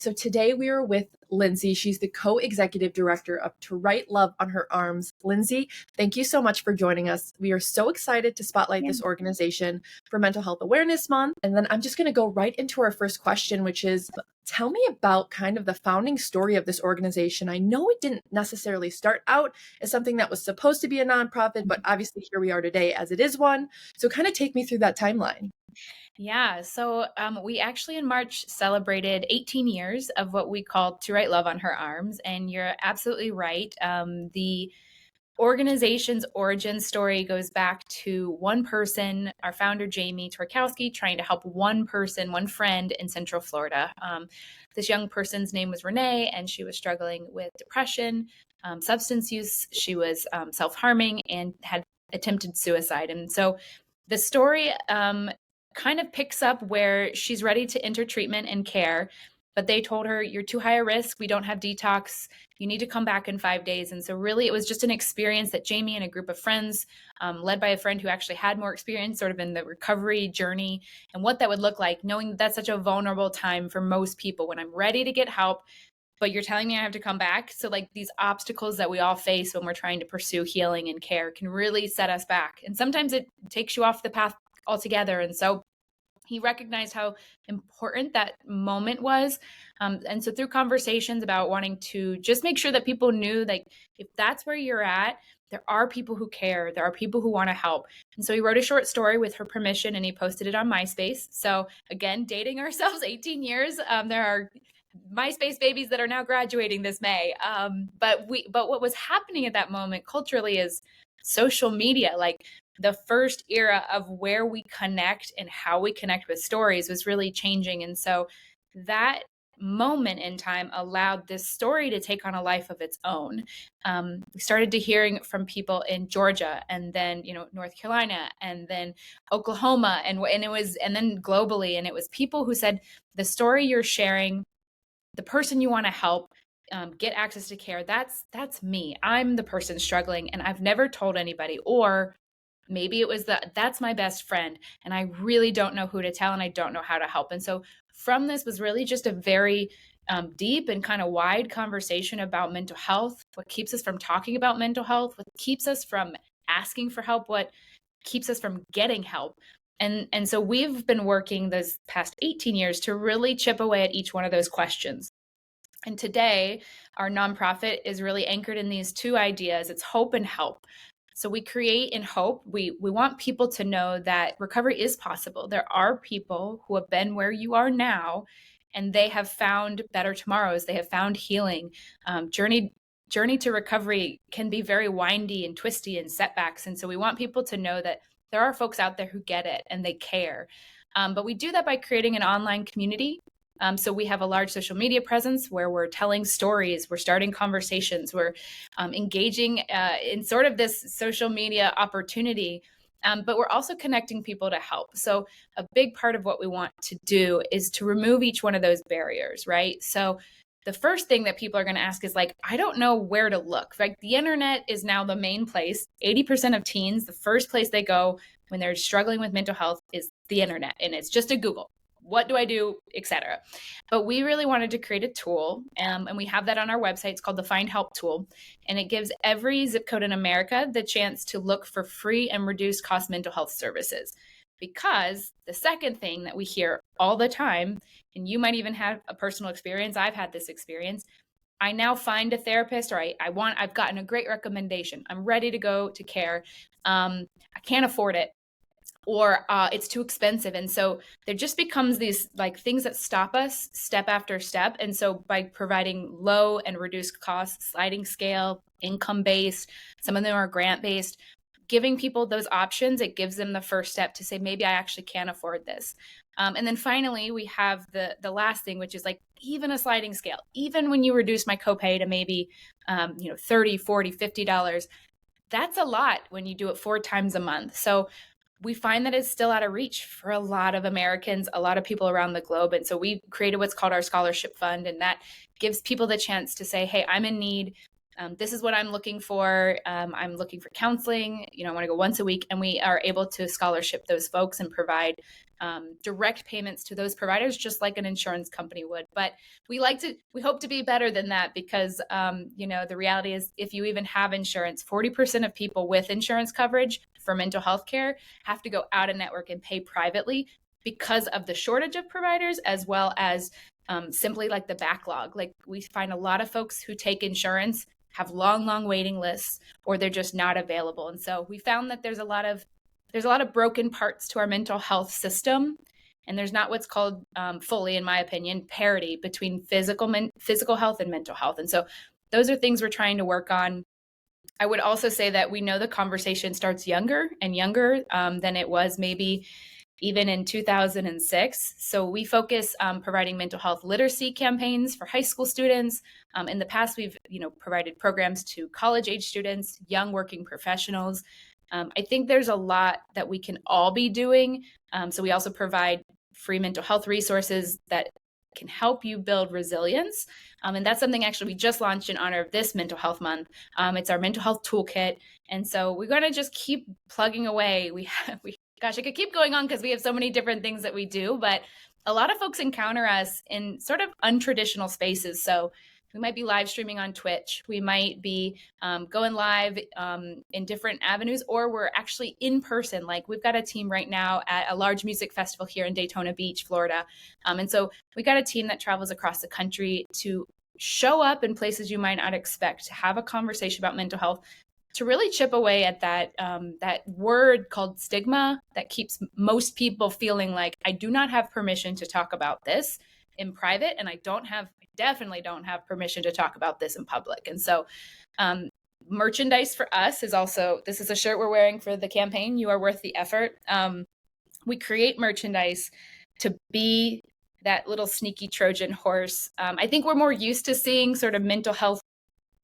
So today we are with Lindsay. She's the co-executive director of To Write Love on Her Arms. Lindsay, thank you so much for joining us. We are so excited to spotlight this organization for Mental Health Awareness Month. And then I'm just going to go right into our first question, which is, tell me about kind of the founding story of this organization. I know it didn't necessarily start out as something that was supposed to be a nonprofit, but obviously here we are today as it is one. So kind of take me through that timeline. Yeah, so we actually in March celebrated 18 years of what we call To Write Love on Her Arms. And you're absolutely right. The organization's origin story goes back to one person, our founder, Jamie Tworkowski, trying to help one person, one friend in Central Florida. This young person's name was Renee, and she was struggling with depression, substance use. She was self-harming and had attempted suicide. And so the story kind of picks up where she's ready to enter treatment and care, but they told her, you're too high a risk. We don't have detox. You need to come back in 5 days. And so really it was just an experience that Jamie and a group of friends, led by a friend who actually had more experience sort of in the recovery journey and what that would look like, knowing that that's such a vulnerable time for most people when I'm ready to get help, but you're telling me I have to come back. So like these obstacles that we all face when we're trying to pursue healing and care can really set us back. And sometimes it takes you off the path altogether. And so he recognized how important that moment was. And so through conversations about wanting to just make sure that people knew, like, if that's where you're at, there are people who care. There are people who want to help. And so he wrote a short story with her permission and he posted it on MySpace. So again, dating ourselves 18 years. There are MySpace babies that are now graduating this May. But what was happening at that moment culturally is social media, like the first era of where we connect and how we connect with stories was really changing. And so that moment in time allowed this story to take on a life of its own. We started to hearing from people in Georgia and then, North Carolina and then Oklahoma and then globally. And it was people who said, the story you're sharing, the person you want to help, get access to care, that's me. I'm the person struggling and I've never told anybody. Or maybe it was that's my best friend and I really don't know who to tell and I don't know how to help. And so from this was really just a very deep and kind of wide conversation about mental health, what keeps us from talking about mental health, what keeps us from asking for help, what keeps us from getting help. And so we've been working this past 18 years to really chip away at each one of those questions. And today, our nonprofit is really anchored in these two ideas. It's hope and help. So we create in hope. We want people to know that recovery is possible. There are people who have been where you are now, and they have found better tomorrows. They have found healing. Journey to recovery can be very windy and twisty and setbacks. And so we want people to know that there are folks out there who get it and they care. But we do that by creating an online community. So we have a large social media presence where we're telling stories, we're starting conversations, we're engaging in sort of this social media opportunity, but we're also connecting people to help. So a big part of what we want to do is to remove each one of those barriers, right? So the first thing that people are going to ask is like, I don't know where to look. Like the internet is now the main place. 80% of teens, the first place they go when they're struggling with mental health is the internet, and it's just a Google. What do I do, etc. But we really wanted to create a tool, and we have that on our website. It's called the Find Help tool, and it gives every zip code in America the chance to look for free and reduced cost mental health services. Because the second thing that we hear all the time, and you might even have a personal experience, I've had this experience, I now find a therapist, or I've gotten a great recommendation. I'm ready to go to care. I can't afford it, or it's too expensive. And so there just becomes these like things that stop us step after step. And so by providing low and reduced cost, sliding scale, income-based, some of them are grant-based, giving people those options, it gives them the first step to say, maybe I actually can afford this. And then finally, we have the last thing, which is like even a sliding scale. Even when you reduce my copay to maybe $30, $40, $50, that's a lot when you do it 4 times a month. So we find that it's still out of reach for a lot of Americans, a lot of people around the globe. And so we created what's called our scholarship fund, and that gives people the chance to say, hey, I'm in need. This is what I'm looking for. I'm looking for counseling. I want to go once a week. And we are able to scholarship those folks and provide direct payments to those providers, just like an insurance company would. But we hope to be better than that, because, the reality is, if you even have insurance, 40% of people with insurance coverage for mental health care have to go out of network and pay privately because of the shortage of providers, as well as simply like the backlog. Like, we find a lot of folks who take insurance have long waiting lists, or they're just not available. And so we found that there's a lot of broken parts to our mental health system, and there's not what's called fully, in my opinion, parity between physical health and mental health. And so those are things we're trying to work on. I would also say that we know the conversation starts younger and younger than it was maybe even in 2006. So we focus on providing mental health literacy campaigns for high school students. In the past, we've provided programs to college age students, young working professionals. I think there's a lot that we can all be doing. So we also provide free mental health resources that can help you build resilience. And that's something actually we just launched in honor of this Mental Health Month. It's our mental health toolkit. And so we're going to just keep plugging away. Gosh, I could keep going on because we have so many different things that we do, but a lot of folks encounter us in sort of untraditional spaces. So we might be live streaming on Twitch. We might be going live in different avenues, or we're actually in person. Like, we've got a team right now at a large music festival here in Daytona Beach, Florida. And so we got a team that travels across the country to show up in places you might not expect, to have a conversation about mental health, to really chip away at that word called stigma that keeps most people feeling like, I do not have permission to talk about this in private, and I definitely don't have permission to talk about this in public. And so merchandise for us is also, this is a shirt we're wearing for the campaign, You Are Worth the Effort. We create merchandise to be that little sneaky Trojan horse. I think we're more used to seeing sort of mental health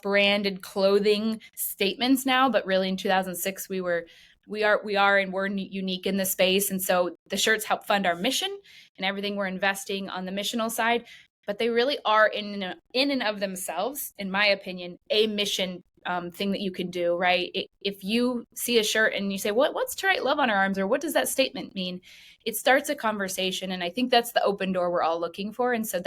branded clothing statements now, but really in 2006 we are and we're unique in this space. And so the shirts help fund our mission and everything we're investing on the missional side, but they really are in and of themselves, in my opinion, a mission thing that you can do, right? If you see a shirt and you say, what's to write love on our arms, or what does that statement mean? It starts a conversation. And I think that's the open door we're all looking for. And so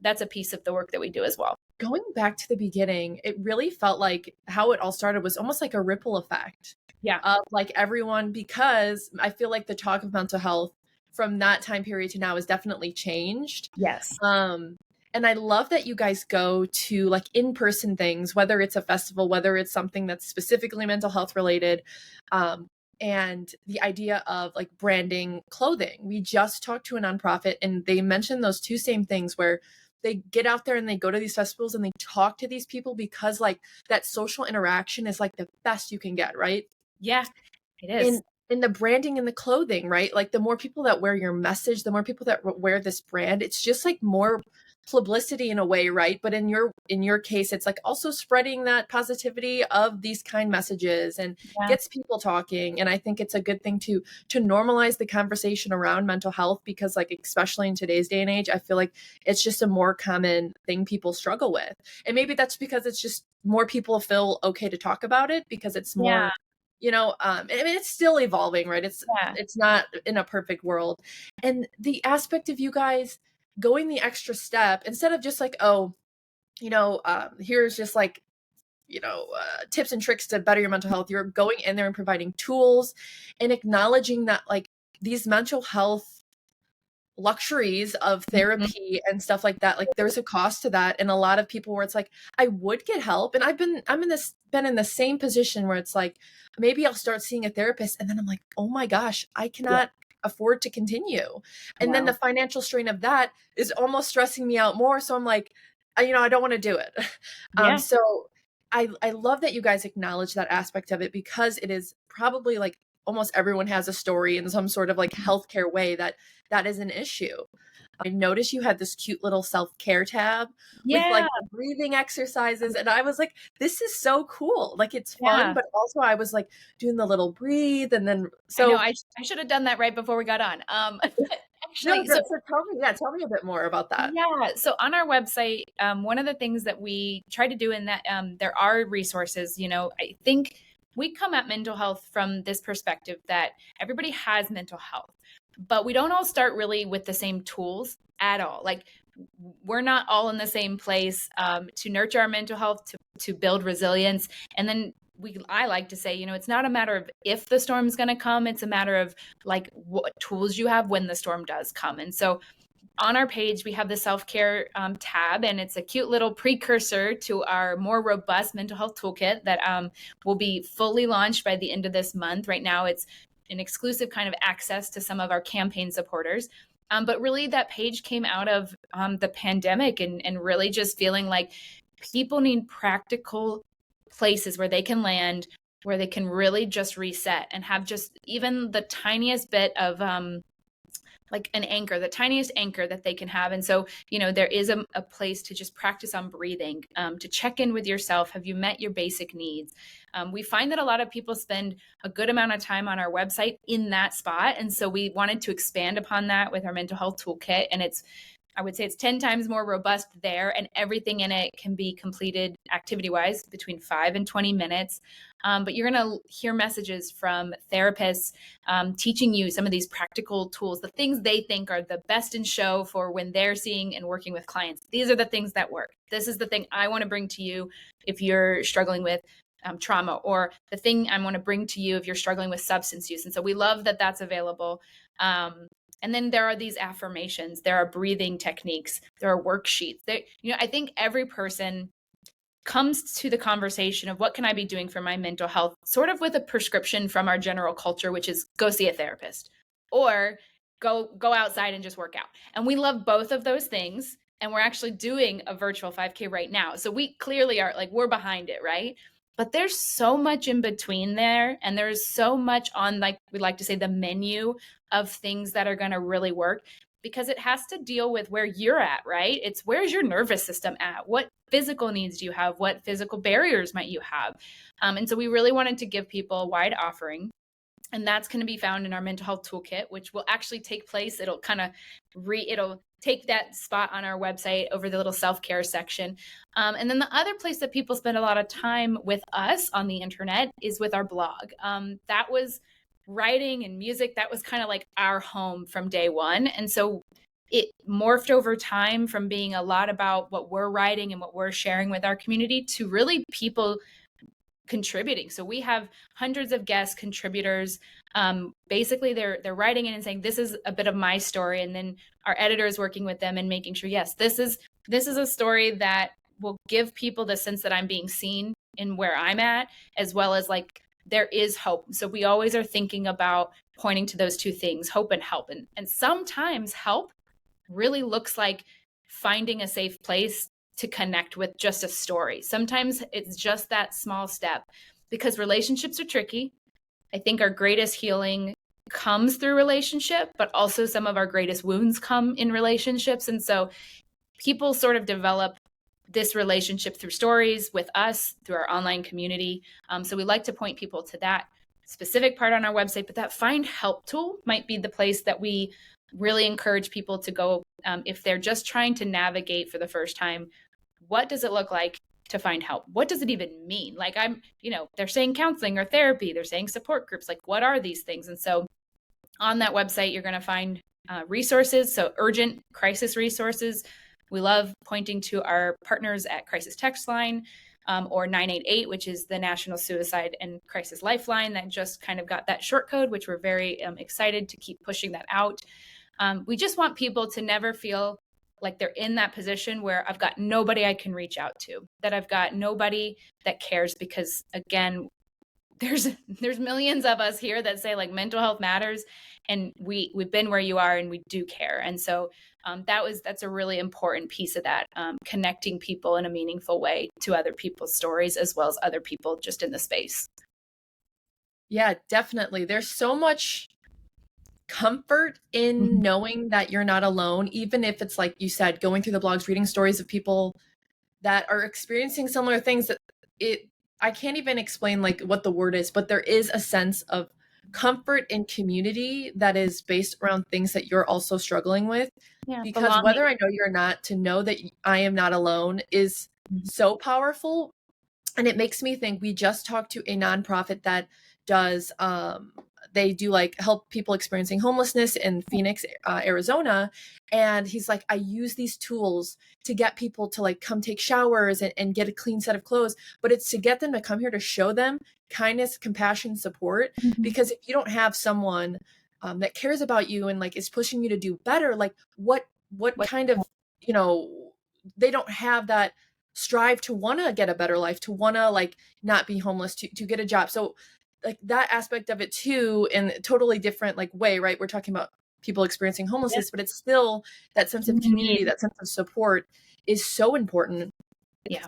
that's a piece of the work that we do as well. Going back to the beginning, it really felt like how it all started was almost like a ripple effect. Yeah. Of like everyone, because I feel like the talk of mental health from that time period to now has definitely changed. Yes. And I love that you guys go to like in-person things, whether it's a festival, whether it's something that's specifically mental health related. And the idea of like branding clothing. We just talked to a nonprofit and they mentioned those two same things, where they get out there and they go to these festivals and they talk to these people, because like that social interaction is like the best you can get, right? Yeah, it is. In the branding and the clothing, right? Like the more people that wear your message, the more people that wear this brand, it's just like more publicity in a way, right? But in your case, it's like also spreading that positivity of these kind messages and gets people talking. And I think it's a good thing to normalize the conversation around mental health, because like, especially in today's day and age, I feel like it's just a more common thing people struggle with. And maybe that's because it's just more people feel okay to talk about it, because it's more, I mean, it's still evolving, right? It's not in a perfect world. And the aspect of you guys going the extra step, instead of just like, here's just like, tips and tricks to better your mental health, you're going in there and providing tools and acknowledging that like these mental health luxuries of therapy and stuff like that, like there's a cost to that. And a lot of people where it's like, I would get help, and been in the same position where it's like, maybe I'll start seeing a therapist and then I'm like, oh my gosh, I cannot afford to continue. And then the financial strain of that is almost stressing me out more. So I'm like, I don't want to do it. So I love that you guys acknowledge that aspect of it, because it is probably like almost everyone has a story in some sort of like healthcare way that is an issue. I noticed you had this cute little self-care tab with like breathing exercises. And I was like, this is so cool. Like it's fun, but also I was like doing the little breathe. And then, so I should have done that right before we got on. Actually, so tell me a bit more about that. Yeah. So on our website, one of the things that we try to do in that, there are resources, I think we come at mental health from this perspective that everybody has mental health, but we don't all start really with the same tools at all. Like, we're not all in the same place to nurture our mental health, to build resilience. And then I like to say, it's not a matter of if the storm's going to come, it's a matter of like what tools you have when the storm does come. And so on our page, we have the self-care tab, and it's a cute little precursor to our more robust mental health toolkit that will be fully launched by the end of this month. Right now, it's an exclusive kind of access to some of our campaign supporters. But really, that page came out of the pandemic and really just feeling like people need practical places where they can land, where they can really just reset and have just even the tiniest bit of like an anchor, the tiniest anchor that they can have. And so, there is a place to just practice on breathing, to check in with yourself. Have you met your basic needs? We find that a lot of people spend a good amount of time on our website in that spot. And so we wanted to expand upon that with our mental health toolkit. And I would say it's 10 times more robust there, and everything in it can be completed activity-wise between 5 and 20 minutes. But you're going to hear messages from therapists teaching you some of these practical tools, the things they think are the best in show for when they're seeing and working with clients. These are the things that work. This is the thing I want to bring to you if you're struggling with trauma, or the thing I want to bring to you if you're struggling with substance use. And so we love that that's available. And then there are these affirmations, there are breathing techniques, there are worksheets. I think every person comes to the conversation of what can I be doing for my mental health, sort of with a prescription from our general culture, which is go see a therapist or go outside and just work out. And we love both of those things. And we're actually doing a virtual 5K right now. So we clearly are like, we're behind it, right? But there's so much in between there. And there's so much on, like we like to say, the menu of things that are going to really work, because it has to deal with where you're at, right? It's where's your nervous system at? What physical needs do you have? What physical barriers might you have? And so we really wanted to give people a wide offering. And that's going to be found in our mental health toolkit, which will actually take place. It'll kind of it'll take that spot on our website over the little self-care section. And then the other place that people spend a lot of time with us on the internet is with our blog. That was writing and music. That was kind of like our home from day one. And so it morphed over time from being a lot about what we're writing and what we're sharing with our community to really people contributing. So we have hundreds of guest contributors. Basically, they're writing in and saying, this is a bit of my story. And then our editor is working with them and making sure, yes, this is a story that will give people the sense that I'm being seen in where I'm at, as well as like there is hope. So we always are thinking about pointing to those two things, hope and help. And sometimes help really looks like finding a safe place to connect with just a story. Sometimes it's just that small step, because relationships are tricky. I think our greatest healing comes through relationship, but also some of our greatest wounds come in relationships. And so people sort of develop this relationship through stories with us, through our online community. So we like to point people to that specific part on our website, but that find help tool might be the place that we really encourage people to go if they're just trying to navigate for the first time. What does it look like to find help? What does it even mean? Like they're saying counseling or therapy, they're saying support groups. Like, what are these things? And so on that website, you're going to find resources. So urgent crisis resources. We love pointing to our partners at Crisis Text Line or 988, which is the National Suicide and Crisis Lifeline that just kind of got that short code, which we're very excited to keep pushing that out. We just want people to never feel like they're in that position where I've got nobody I can reach out to, that I've got nobody that cares, because again, there's millions of us here that say like mental health matters, and we've been where you are and we do care. And so that's a really important piece of that, connecting people in a meaningful way to other people's stories as well as other people just in the space. Yeah, definitely. There's so much comfort in knowing that you're not alone, even if it's like you said, going through the blogs, reading stories of people that are experiencing similar things. That I can't even explain like what the word is, but there is a sense of comfort and community that is based around things that you're also struggling with. Yeah, because belonging. Whether I know you're not, to know that I am not alone is so powerful. And it makes me think, we just talked to a nonprofit that does they do like help people experiencing homelessness in Phoenix, Arizona. And he's like, I use these tools to get people to like come take showers and get a clean set of clothes, but it's to get them to come here to show them kindness, compassion, support. Because if you don't have someone that cares about you and like is pushing you to do better, like what kind of, you know, they don't have that strive to want to get a better life, to want to like not be homeless, to get a job. So like that aspect of it too, in a totally different like way, right? We're talking about people experiencing homelessness, but it's still that sense of community, that sense of support is so important. Yeah.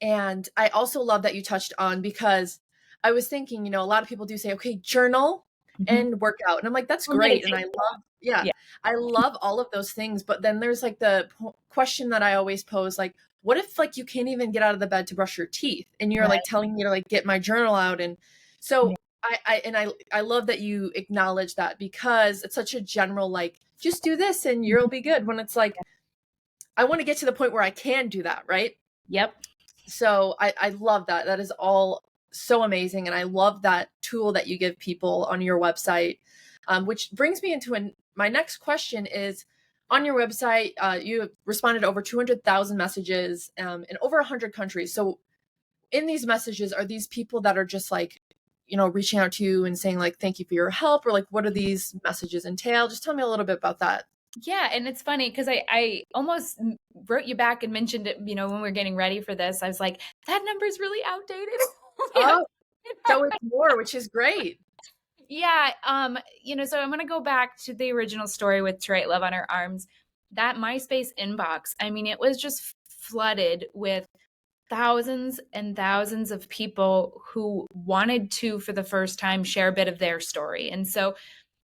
And I also love that you touched on, because I was thinking, you know, a lot of people do say, okay, journal and work out. And I'm like, that's great. And I love, I love all of those things. But then there's like the question that I always pose, like, what if like you can't even get out of the bed to brush your teeth and you're like telling me to like get my journal out? And so I love that you acknowledge that, because it's such a general, like, just do this and you'll be good, when it's like, I want to get to the point where I can do that. Right. Yep. So I love that. That is all so amazing. And I love that tool that you give people on your website, which brings me into my next question is, on your website, you responded to over 200,000 messages in over 100 countries. So in these messages, are these people that are just like, you know, reaching out to you and saying like, thank you for your help? Or like, what do these messages entail? Just tell me a little bit about that. Yeah. And it's funny because I almost wrote you back and mentioned it, you know, when we were getting ready for this. I was like, that number's really outdated. Oh, so it's more, which is great. Yeah. You know, so I'm going to go back to the original story with To Write Love on Her Arms. That MySpace inbox, I mean, it was just flooded with thousands and thousands of people who wanted to, for the first time, share a bit of their story. And so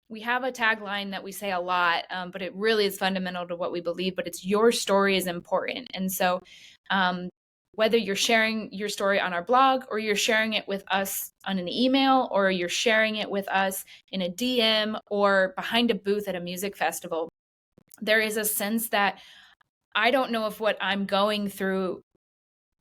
we have a tagline that we say a lot, but it really is fundamental to what we believe, but it's your story is important. And so whether you're sharing your story on our blog, or you're sharing it with us on an email, or you're sharing it with us in a DM or behind a booth at a music festival, there is a sense that I don't know if what I'm going through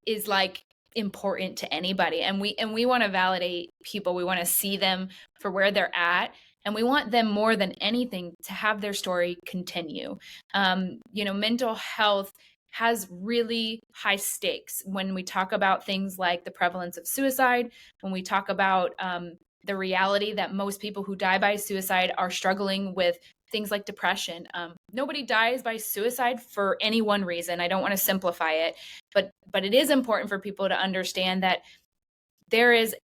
is like important to anybody. And we want to validate people. We want to see them for where they're at. And we want them more than anything to have their story continue. You know, mental health has really high stakes when we talk about things like the prevalence of suicide, when we talk about the reality that most people who die by suicide are struggling with things like depression. Nobody dies by suicide for any one reason. I don't want to simplify it, but it is important for people to understand that there is,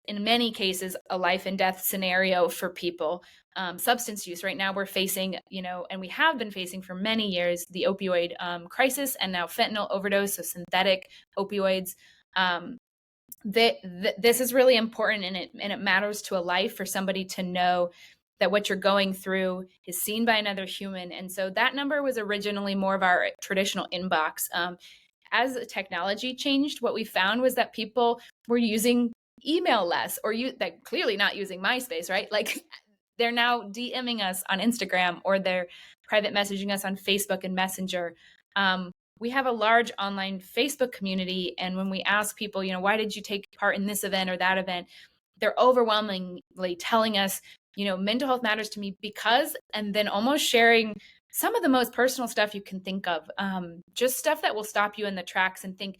in many cases, a life and death scenario for people. Substance use, right now we're facing, you know, and we have been facing for many years, the opioid crisis, and now fentanyl overdose, so synthetic opioids. This is really important, and it matters to a life for somebody to know that what you're going through is seen by another human. And so that number was originally more of our traditional inbox. As technology changed, what we found was that people were using email less, or that clearly not using MySpace, right? Like they're now DMing us on Instagram, or they're private messaging us on Facebook and Messenger. We have a large online Facebook community. And when we ask people, you know, why did you take part in this event or that event? They're overwhelmingly telling us, you know, mental health matters to me because, and then almost sharing some of the most personal stuff you can think of, just stuff that will stop you in the tracks and think,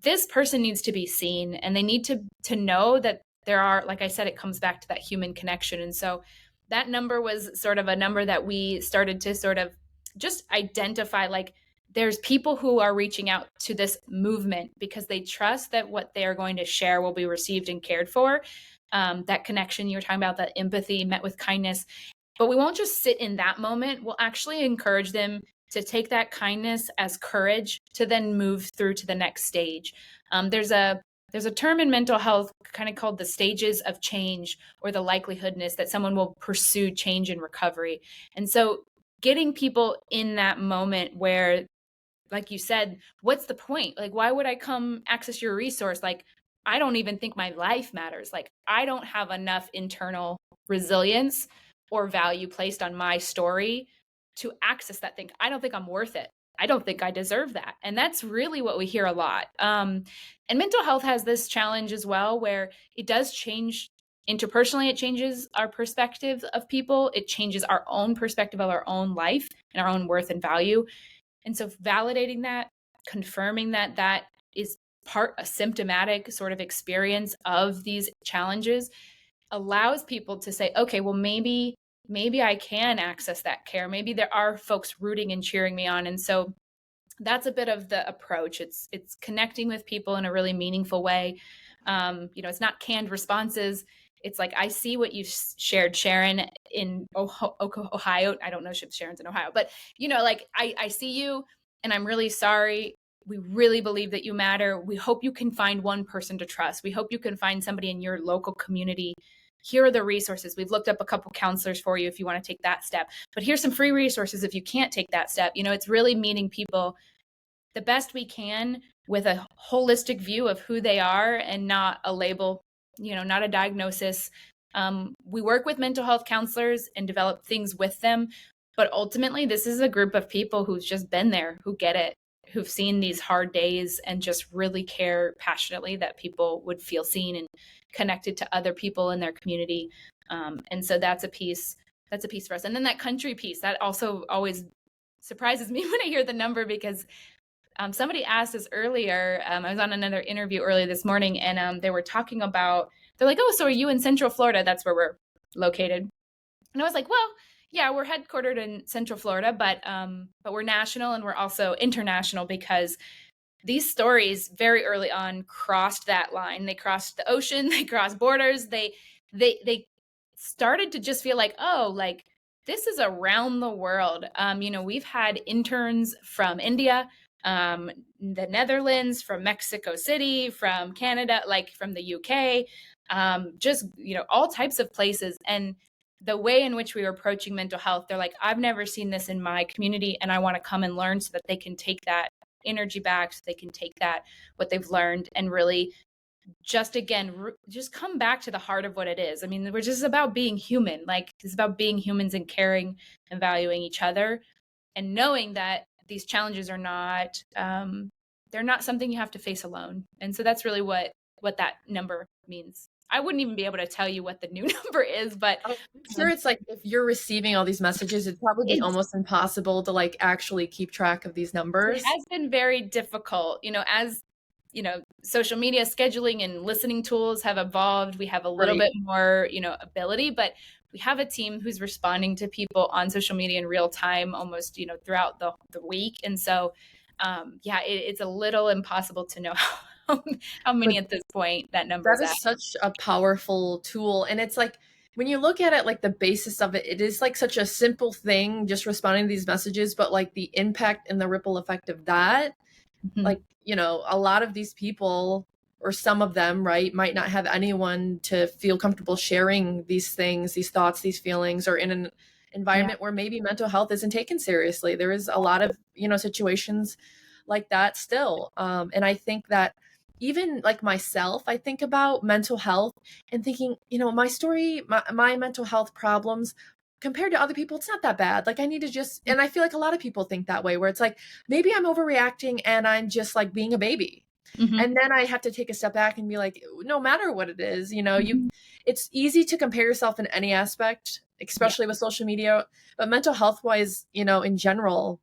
this person needs to be seen, and they need to know that there are, like I said, it comes back to that human connection. And so that number was sort of a number that we started to sort of just identify, like, there's people who are reaching out to this movement because they trust that what they are going to share will be received and cared for. That connection you're talking about, that empathy met with kindness. But we won't just sit in that moment. We'll actually encourage them to take that kindness as courage to then move through to the next stage. There's a term in mental health kind of called the stages of change, or the likelihoodness that someone will pursue change and recovery. And so getting people in that moment where, like you said, what's the point? Like, why would I come access your resource? Like, I don't even think my life matters. Like, I don't have enough internal resilience or value placed on my story to access that thing. I don't think I'm worth it. I don't think I deserve that. And that's really what we hear a lot. And mental health has this challenge as well, where it does change interpersonally, it changes our perspective of people. It changes our own perspective of our own life and our own worth and value. And so validating that, confirming that that is a symptomatic sort of experience of these challenges allows people to say, okay, well, maybe I can access that care. Maybe there are folks rooting and cheering me on. And so that's a bit of the approach. It's connecting with people in a really meaningful way. It's not canned responses. It's like, I see what you shared, Sharon, in Ohio. I don't know if Sharon's in Ohio, but like I see you, and I'm really sorry. We really believe that you matter. We hope you can find one person to trust. We hope you can find somebody in your local community. Here are the resources. We've looked up a couple counselors for you if you want to take that step. But here's some free resources if you can't take that step. It's really meeting people the best we can with a holistic view of who they are and not a label, not a diagnosis. We work with mental health counselors and develop things with them. But ultimately, this is a group of people who've just been there, who get it, who've seen these hard days and just really care passionately that people would feel seen and connected to other people in their community. And so that's a piece for us. And then that country piece, that also always surprises me when I hear the number, because somebody asked us earlier, I was on another interview earlier this morning, and they were talking about, they're like, oh, so are you in Central Florida? That's where we're located. And I was like, well, yeah, we're headquartered in Central Florida, but we're national, and we're also international, because these stories very early on crossed that line. They crossed the ocean, they crossed borders. They started to just feel like, oh, like this is around the world. We've had interns from India, the Netherlands, from Mexico City, from Canada, like from the UK, just, all types of places. And the way in which we were approaching mental health, they're like, I've never seen this in my community, and I want to come and learn so that they can take that energy back, so they can take that, what they've learned, and really just, again, just come back to the heart of what it is. I mean, we're just about being human. Like, it's about being humans and caring and valuing each other, and knowing that these challenges are not, they're not something you have to face alone. And so that's really what that number means. I wouldn't even be able to tell you what the new number is, but I'm sure it's like, if you're receiving all these messages, it'd probably be almost impossible to like actually keep track of these numbers. It has been very difficult, as social media scheduling and listening tools have evolved. We have a little bit more, ability, but we have a team who's responding to people on social media in real time, almost, throughout the week. And so, it's a little impossible to know how many at this point that number is such a powerful tool. And it's like, when you look at it, like the basis of it, it is like such a simple thing, just responding to these messages, but like the impact and the ripple effect of that, like, a lot of these people, or some of them, right, might not have anyone to feel comfortable sharing these things, these thoughts, these feelings, or in an environment where maybe mental health isn't taken seriously. There is a lot of, situations like that still. And I think that even like myself, I think about mental health and thinking, my story, my mental health problems compared to other people, it's not that bad. Like, I need to just, and I feel like a lot of people think that way, where it's like, maybe I'm overreacting and I'm just like being a baby. And then I have to take a step back and be like, no matter what it is, it's easy to compare yourself in any aspect, especially with social media, but mental health wise, in general,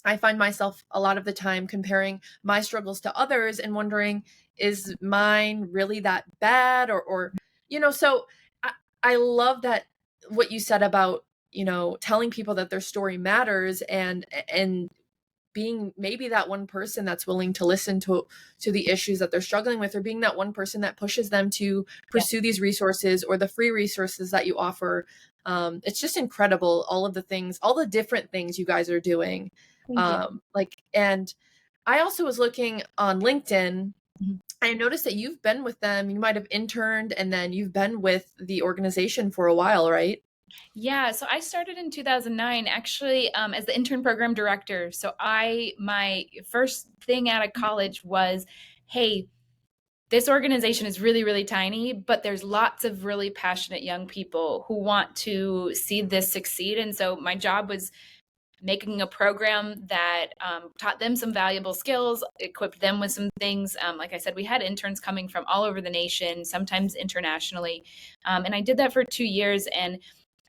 I find myself a lot of the time comparing my struggles to others and wondering, is mine really that bad? Or so I love that, what you said about, telling people that their story matters, and being maybe that one person that's willing to listen to the issues that they're struggling with, or being that one person that pushes them to pursue these resources or the free resources that you offer. It's just incredible, all of the things, all the different things you guys are doing. And I also was looking on LinkedIn. I noticed that you've been with them. You might have interned, and then you've been with the organization for a while, right? Yeah, so I started in 2009, actually, as the intern program director. So my first thing out of college was, hey, this organization is really, really tiny, but there's lots of really passionate young people who want to see this succeed. And so my job was making a program that taught them some valuable skills, equipped them with some things. Like I said, we had interns coming from all over the nation, sometimes internationally. And I did that for 2 years. And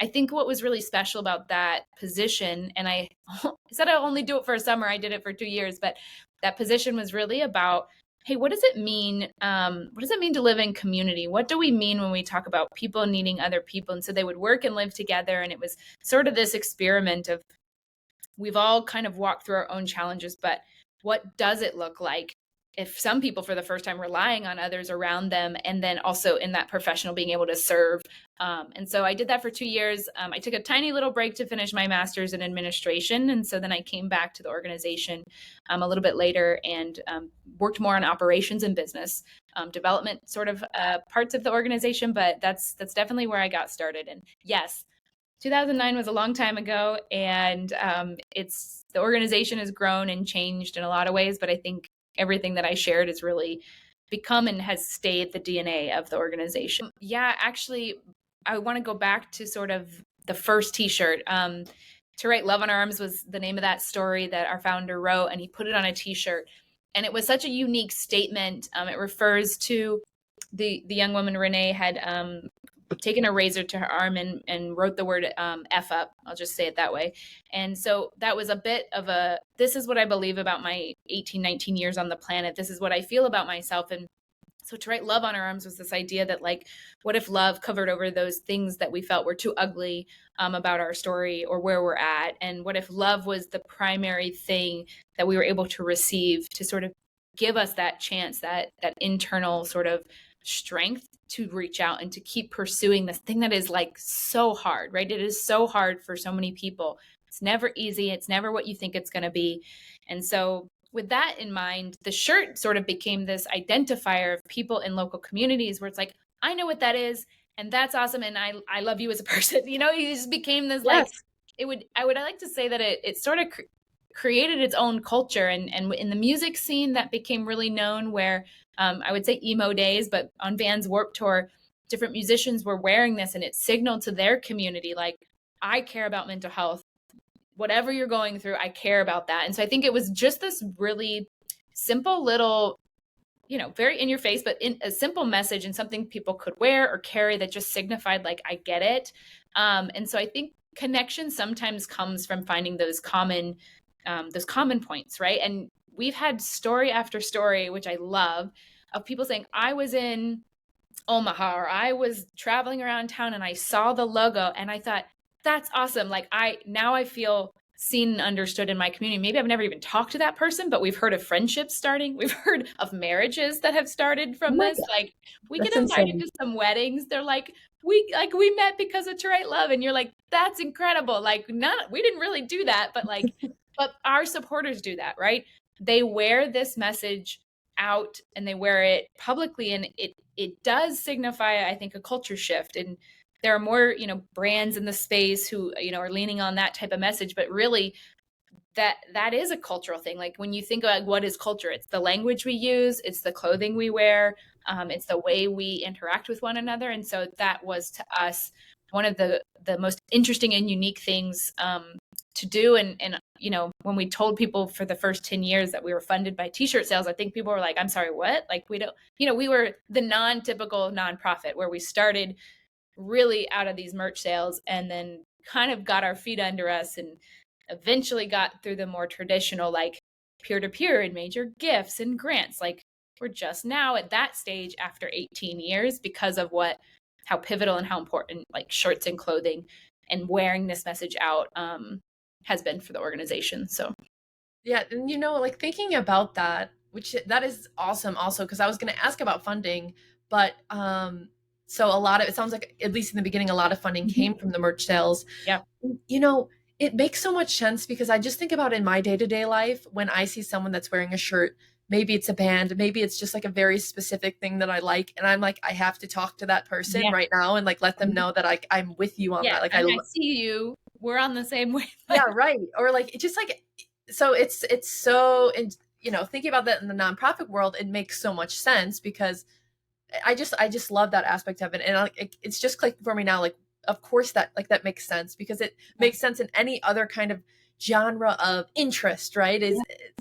I think what was really special about that position, and I said I'll only do it for a summer, I did it for 2 years, but that position was really about, hey, what does it mean? What does it mean to live in community? What do we mean when we talk about people needing other people? And so they would work and live together. And it was sort of this experiment of, we've all kind of walked through our own challenges, but what does it look like if some people for the first time relying on others around them, and then also in that professional being able to serve. And so I did that for 2 years. I took a tiny little break to finish my master's in administration. And so then I came back to the organization a little bit later and worked more on operations and business development sort of parts of the organization. But that's definitely where I got started. And yes, 2009 was a long time ago, and the organization has grown and changed in a lot of ways, but I think everything that I shared has really become and has stayed the DNA of the organization. Yeah, actually, I want to go back to sort of the first t-shirt. To Write Love on Our Arms was the name of that story that our founder wrote, and he put it on a t-shirt. And it was such a unique statement. It refers to the young woman Renee had taken a razor to her arm and wrote the word F up. I'll just say it that way. And so that was a bit of this is what I believe about my 18, 19 years on the planet. This is what I feel about myself. And so To Write Love on Our Arms was this idea that, like, what if love covered over those things that we felt were too ugly about our story or where we're at? And what if love was the primary thing that we were able to receive to sort of give us that chance, that internal sort of strength to reach out and to keep pursuing this thing that is like so hard, right? It is so hard for so many people. It's never easy. It's never what you think it's going to be. And so with that in mind, the shirt sort of became this identifier of people in local communities where it's like, I know what that is, and that's awesome, and I love you as a person. You know, it just became this like, I would like to say that it sort of created its own culture, and in the music scene that became really known, where I would say emo days, but on Vans Warped Tour, different musicians were wearing this, and it signaled to their community, like, I care about mental health. Whatever you're going through, I care about that. And so I think it was just this really simple little, very in your face, but in a simple message and something people could wear or carry that just signified, like, I get it. And so I think connection sometimes comes from finding those common points, right? And we've had story after story, which I love, of people saying, I was in Omaha, or I was traveling around town and I saw the logo and I thought, that's awesome. Like, now I feel seen and understood in my community. Maybe I've never even talked to that person, but we've heard of friendships starting. We've heard of marriages that have started from this. God. Like, we That's get invited insane. to some weddings. They're like, we met because of To Write Love. And you're like, that's incredible. Like, we didn't really do that, but like, but our supporters do that, right? They wear this message out and they wear it publicly, and it does signify, I think, a culture shift. And there are more, brands in the space who, are leaning on that type of message, but really that is a cultural thing. Like, when you think about what is culture, it's the language we use, it's the clothing we wear, it's the way we interact with one another. And so that was, to us, one of the most interesting and unique things to do. And when we told people for the first 10 years that we were funded by t-shirt sales, I think people were like, I'm sorry, what? Like, we don't, we were the non-typical nonprofit where we started really out of these merch sales and then kind of got our feet under us and eventually got through the more traditional, like, peer-to-peer and major gifts and grants. Like, we're just now at that stage after 18 years because of how pivotal and how important, like, shirts and clothing and wearing this message out has been for the organization. So Yeah, and like, thinking about that, that is awesome also, because I was going to ask about funding, but so it sounds like, at least in the beginning, a lot of funding came from the merch sales. Yeah. It makes so much sense, because I just think about in my day-to-day life, when I see someone that's wearing a shirt, maybe it's a band, maybe it's just like a very specific thing that I like, and I'm like, I have to talk to that person right now and like let them know that I'm with you on that. Like, I see you. We're on the same wavelength. Yeah, right. Or like, it's just like, so it's so, and thinking about that in the nonprofit world, it makes so much sense, because I just love that aspect of it. And it's just clicking for me now. Like, of course that makes sense, because it makes sense in any other kind of, genre of interest, right?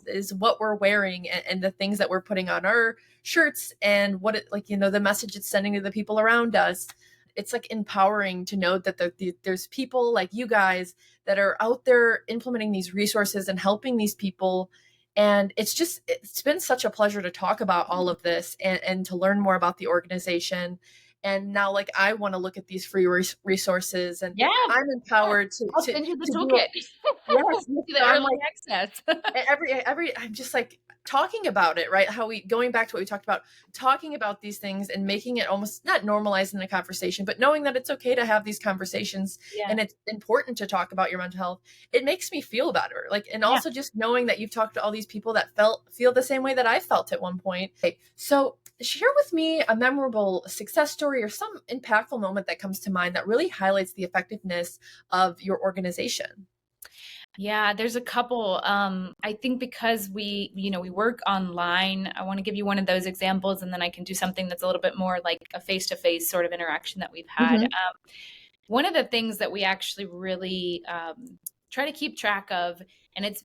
Is what we're wearing and the things that we're putting on our shirts and what it, like, the message it's sending to the people around us. It's like empowering to know that there's people like you guys that are out there implementing these resources and helping these people. And it's been such a pleasure to talk about all of this and to learn more about the organization. And now, like, I want to look at these free resources, and Yeah, I'm empowered I'll send you the to do toolkit. yes. The So I'm early like, access. I'm just like talking about it, right? How we, going back to what we talked about, talking about these things and making it almost not normalized in the conversation, but knowing that it's okay to have these conversations Yeah. and it's important to talk about your mental health. It makes me feel better. Like, and Yeah. also just knowing that you've talked to all these people that feel the same way that I felt at one point. Okay, so share with me a memorable success story or some impactful moment that comes to mind that really highlights the effectiveness of your organization. Yeah, there's a couple. I think because we work online, I want to give you one of those examples, and then I can do something that's a little bit more like a face-to-face sort of interaction that we've had. Mm-hmm. One of the things that we actually really try to keep track of, and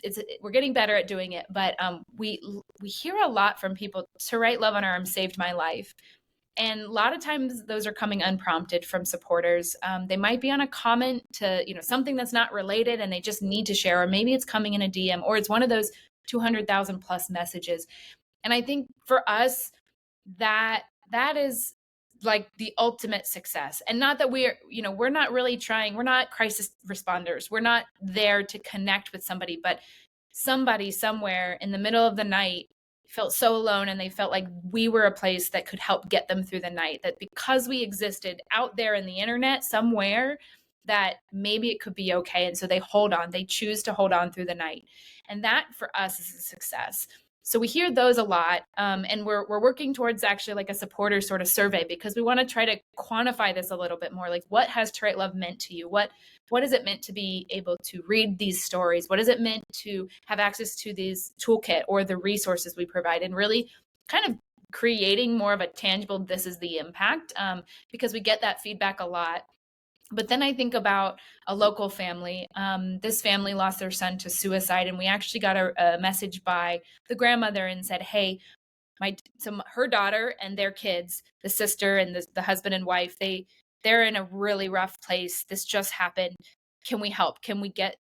we're getting better at doing it, but we hear a lot from people. To write love on our arm saved my life. And a lot of times those are coming unprompted from supporters. They might be on a comment to something that's not related and they just need to share, or maybe it's coming in a DM, or it's one of those 200,000 plus messages. And I think for us, that is like the ultimate success. And not that we're not really trying, we're not crisis responders, we're not there to connect with somebody, but somebody somewhere in the middle of the night felt so alone, and they felt like we were a place that could help get them through the night, that because we existed out there in the internet somewhere, that maybe it could be okay. And so they choose to hold on through the night. And that for us is a success. So we hear those a lot, and we're working towards actually like a supporter sort of survey, because we want to try to quantify this a little bit more. Like, what has To Write Love meant to you? What is it meant to be able to read these stories? What is it meant to have access to these toolkit or the resources we provide? And really kind of creating more of a tangible, this is the impact, because we get that feedback a lot. But then I think about a local family. This family lost their son to suicide, and we actually got a message by the grandmother and said, "Hey, her daughter and their kids, the sister and the husband and wife, they're in a really rough place. This just happened. Can we help? Can we get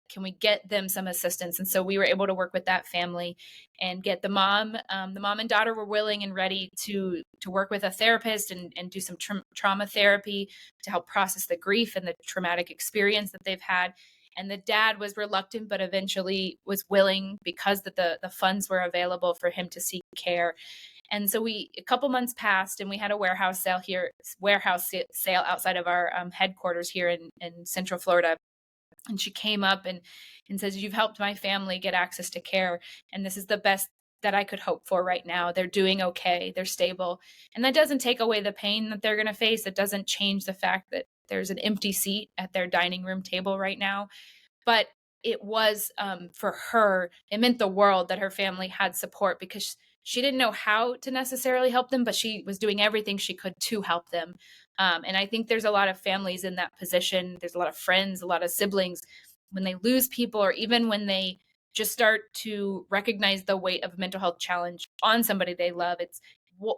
them some assistance?" And so we were able to work with that family and get the mom. The mom and daughter were willing and ready to work with a therapist and do some trauma therapy to help process the grief and the traumatic experience that they've had. And the dad was reluctant, but eventually was willing, because the funds were available for him to seek care. And so a couple months passed, and we had a warehouse sale outside of our headquarters here in Central Florida. And she came up and says, "You've helped my family get access to care, and this is the best that I could hope for right now. They're doing okay. They're stable." And that doesn't take away the pain that they're going to face. It doesn't change the fact that there's an empty seat at their dining room table right now. But it was, for her, it meant the world that her family had support, because she didn't know how to necessarily help them, but she was doing everything she could to help them. And I think there's a lot of families in that position. There's a lot of friends, a lot of siblings, when they lose people, or even when they just start to recognize the weight of a mental health challenge on somebody they love. It's,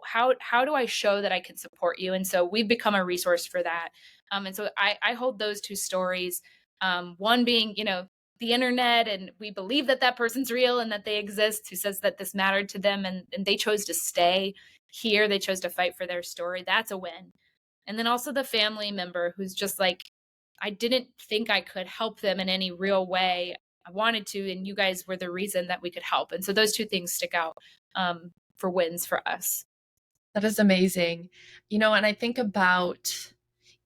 how do I show that I can support you? And so we've become a resource for that. And so I hold those two stories. One being, the internet, and we believe that person's real and that they exist, who says that this mattered to them, and they chose to stay here. They chose to fight for their story. That's a win. And then also the family member who's just like, I didn't think I could help them in any real way. I wanted to, and you guys were the reason that we could help. And so those two things stick out for wins for us. That is amazing. And I think about,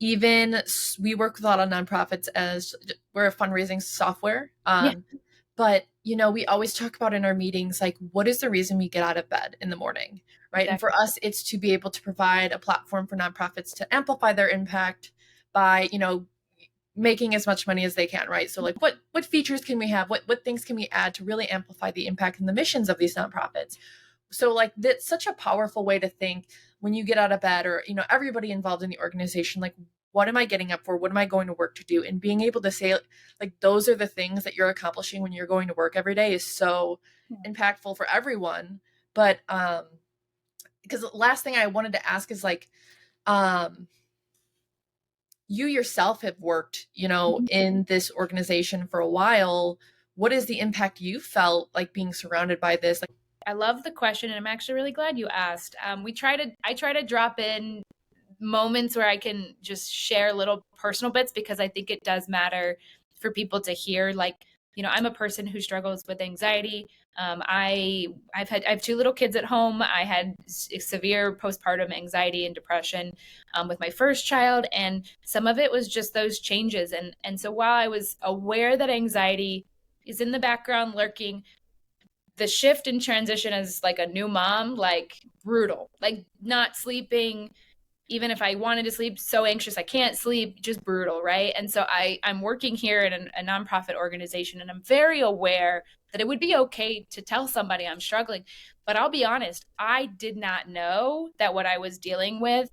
even we work with a lot of nonprofits, as we're a fundraising software. Yeah. But, we always talk about in our meetings, like, what is the reason we get out of bed in the morning, right? Exactly. And for us, it's to be able to provide a platform for nonprofits to amplify their impact by, making as much money as they can, right? So, like, what features can we have? What things can we add to really amplify the impact and the missions of these nonprofits? So, like, that's such a powerful way to think when you get out of bed, or, everybody involved in the organization, like, what am I getting up for? What am I going to work to do? And being able to say, like, those are the things that you're accomplishing when you're going to work every day is so impactful for everyone. But because the last thing I wanted to ask is like, you yourself have worked, in this organization for a while. What is the impact you felt like being surrounded by this? Like, I love the question, and I'm actually really glad you asked. I try to drop in moments where I can just share little personal bits, because I think it does matter for people to hear. Like, I'm a person who struggles with anxiety. I have two little kids at home. I had severe postpartum anxiety and depression with my first child, and some of it was just those changes. And so while I was aware that anxiety is in the background lurking, the shift and transition as like a new mom, like brutal, like not sleeping, even if I wanted to sleep, so anxious I can't sleep, just brutal, right? And so I'm working here in a nonprofit organization, and I'm very aware that it would be okay to tell somebody I'm struggling. But I'll be honest, I did not know that what I was dealing with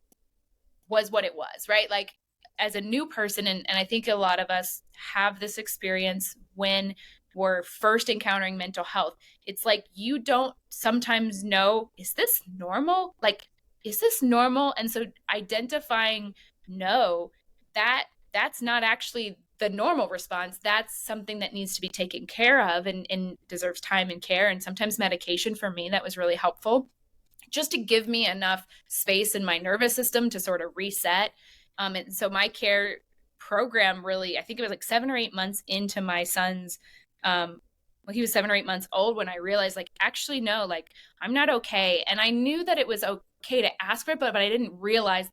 was what it was, right? Like, as a new person, and I think a lot of us have this experience when we're first encountering mental health. It's like you don't sometimes know, is this normal? Like, is this normal? And so identifying, no, that's not actually the normal response. That's something that needs to be taken care of, and deserves time and care. And sometimes medication, for me, that was really helpful, just to give me enough space in my nervous system to sort of reset. And so my care program, really, I think it was like 7 or 8 months into my son's, well, he was 7 or 8 months old when I realized, like, actually, no, like, I'm not okay. And I knew that it was okay to ask for it, but I didn't realize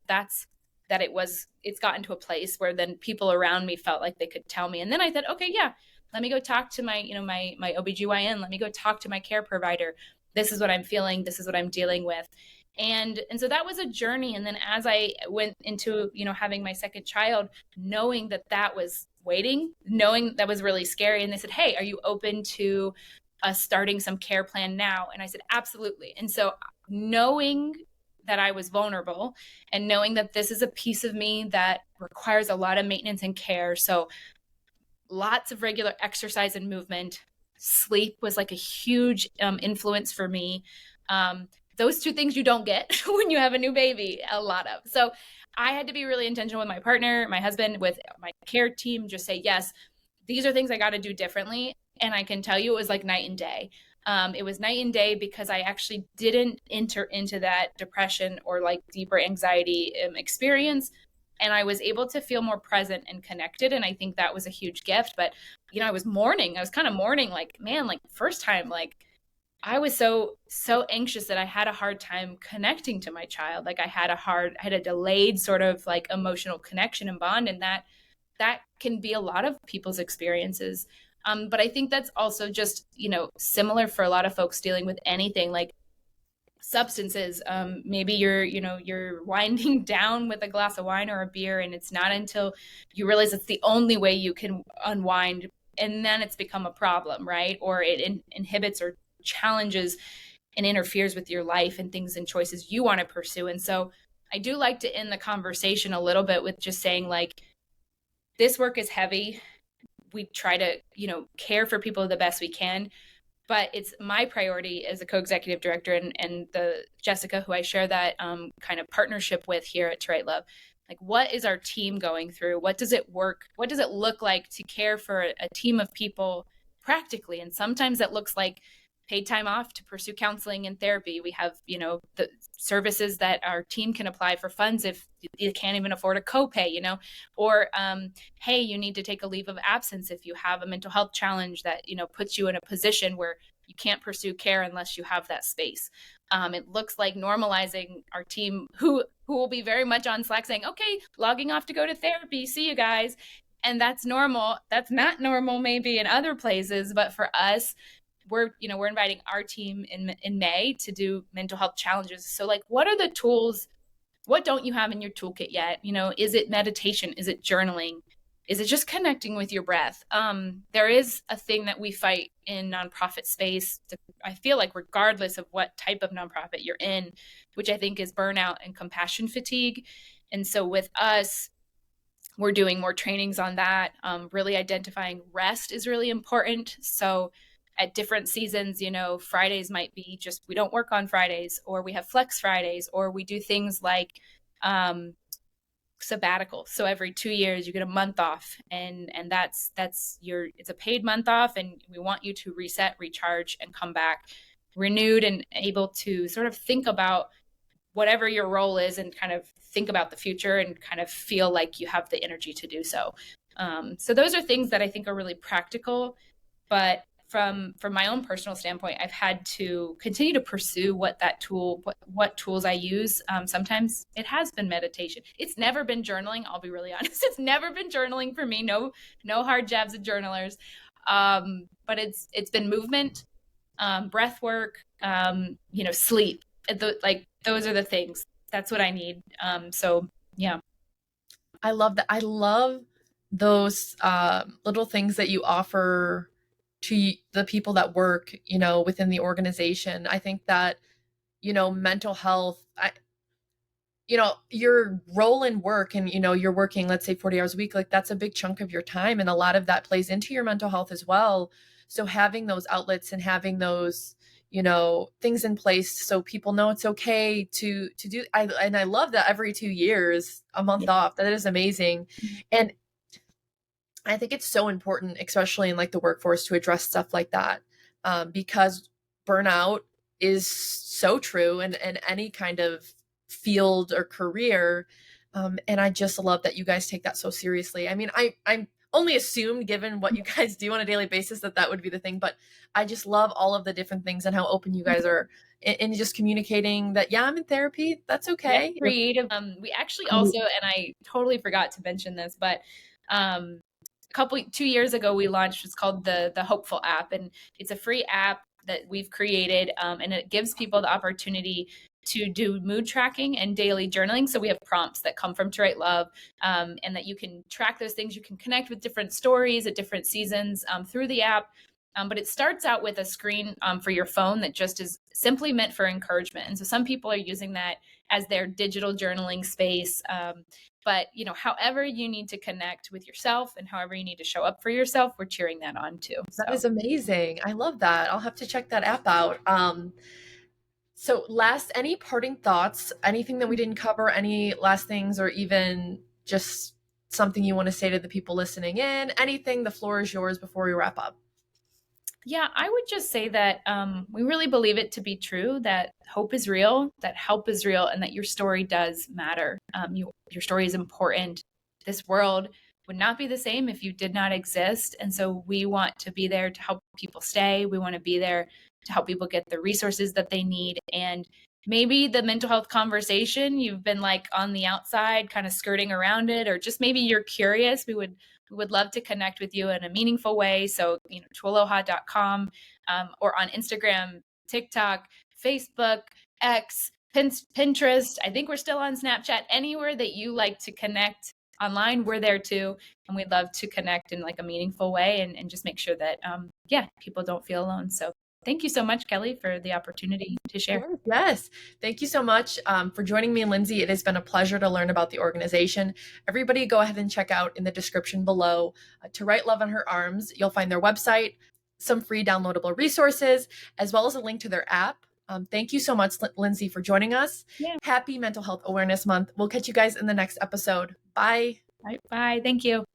it's gotten to a place where then people around me felt like they could tell me. And then I said, okay, yeah, let me go talk to my, my OBGYN. Let me go talk to my care provider. This is what I'm feeling. This is what I'm dealing with. And so that was a journey. And then as I went into, having my second child, knowing that was waiting, knowing that was really scary. And they said, hey, are you open to us starting some care plan now? And I said, absolutely. And so knowing that I was vulnerable, and knowing that this is a piece of me that requires a lot of maintenance and care. So lots of regular exercise and movement. Sleep was like a huge influence for me. Those two things you don't get when you have a new baby, a lot of. So I had to be really intentional with my partner, my husband, with my care team, just say, yes, these are things I got to do differently. And I can tell you it was like night and day. It was night and day, because I actually didn't enter into that depression or like deeper anxiety experience. And I was able to feel more present and connected. And I think that was a huge gift. But, I was kind of mourning, like, man, like, first time, like, I was so anxious that I had a hard time connecting to my child. Like, I had a delayed sort of like emotional connection and bond. And that can be a lot of people's experiences. But I think that's also just, similar for a lot of folks dealing with anything like substances. Maybe you're winding down with a glass of wine or a beer, and it's not until you realize it's the only way you can unwind, and then it's become a problem, right? Or it inhibits or challenges and interferes with your life and things and choices you want to pursue. And so I do like to end the conversation a little bit with just saying, like, this work is heavy. We try to, care for people the best we can. But it's my priority as a co-executive director, and the Jessica, who I share that kind of partnership with here at To Write Love. Like, what is our team going through? What does it look like to care for a team of people practically? And sometimes that looks like paid time off to pursue counseling and therapy. We have, the services that our team can apply for funds if you can't even afford a copay, or, hey, you need to take a leave of absence if you have a mental health challenge that, puts you in a position where you can't pursue care unless you have that space. It looks like normalizing our team who will be very much on Slack saying, okay, logging off to go to therapy. See you guys. And that's normal. That's not normal maybe in other places, but for us, we're inviting our team in May to do mental health challenges. So, like, what are the tools? What don't you have in your toolkit yet? Is it meditation? Is it journaling? Is it just connecting with your breath? There is a thing that we fight in nonprofit space. I feel like regardless of what type of nonprofit you're in, which I think is burnout and compassion fatigue. And so with us, we're doing more trainings on that. Really identifying rest is really important. So at different seasons, Fridays might be just, we don't work on Fridays, or we have flex Fridays, or we do things like sabbatical. So every 2 years you get a month off, and that's it's a paid month off, and we want you to reset, recharge, and come back renewed and able to sort of think about whatever your role is and kind of think about the future and kind of feel like you have the energy to do so. So those are things that I think are really practical, but from my own personal standpoint, I've had to continue to pursue what tools I use. Sometimes it has been meditation. It's never been journaling. I'll be really honest. It's never been journaling for me. No hard jabs at journalers. But it's been movement, breath work, sleep. Those are the things. That's what I need. So yeah. I love that. I love those little things that you offer to the people that work, within the organization. I think that, mental health, your role in work, and, you're working, let's say 40 hours a week, like that's a big chunk of your time. And a lot of that plays into your mental health as well. So having those outlets and having those, things in place so people know it's okay to do. And I love that every 2 years, a month off. That is amazing. And I think it's so important, especially in like the workforce, to address stuff like that, because burnout is so true in any kind of field or career. And I just love that you guys take that so seriously. I mean, I'm only assumed, given what you guys do on a daily basis, that would be the thing, but I just love all of the different things and how open you guys are in just communicating that, yeah, I'm in therapy. That's okay. Yeah, creative. We actually also, and I totally forgot to mention this, but 2 years ago we launched what's called the Hopeful app, and it's a free app that we've created, and it gives people the opportunity to do mood tracking and daily journaling. So we have prompts that come from To Write Love, and that you can track those things. You can connect with different stories at different seasons through the app. But it starts out with a screen for your phone that just is simply meant for encouragement. And so some people are using that as their digital journaling space. But, however you need to connect with yourself and however you need to show up for yourself, we're cheering that on too. That is amazing. I love that. I'll have to check that app out. So any parting thoughts, anything that we didn't cover, any last things, or even just something you want to say to the people listening in, anything, the floor is yours before we wrap up. Yeah, I would just say that we really believe it to be true, that hope is real, that help is real, and that your story does matter. Your story is important. This world would not be the same if you did not exist. And so we want to be there to help people stay. We want to be there to help people get the resources that they need. And maybe the mental health conversation, you've been like on the outside, kind of skirting around it, or just maybe you're curious. We would love to connect with you in a meaningful way. So, TWLOHA.com, or on Instagram, TikTok, Facebook, X, Pinterest. I think we're still on Snapchat. Anywhere that you like to connect online, we're there too. And we'd love to connect in like a meaningful way and just make sure that, people don't feel alone. So thank you so much, Kelly, for the opportunity to share. Yes. Thank you so much for joining me and Lindsay. It has been a pleasure to learn about the organization. Everybody go ahead and check out in the description below To Write Love on Her Arms. You'll find their website, some free downloadable resources, as well as a link to their app. Thank you so much, Lindsay, for joining us. Yeah. Happy Mental Health Awareness Month. We'll catch you guys in the next episode. Bye. Bye. Thank you.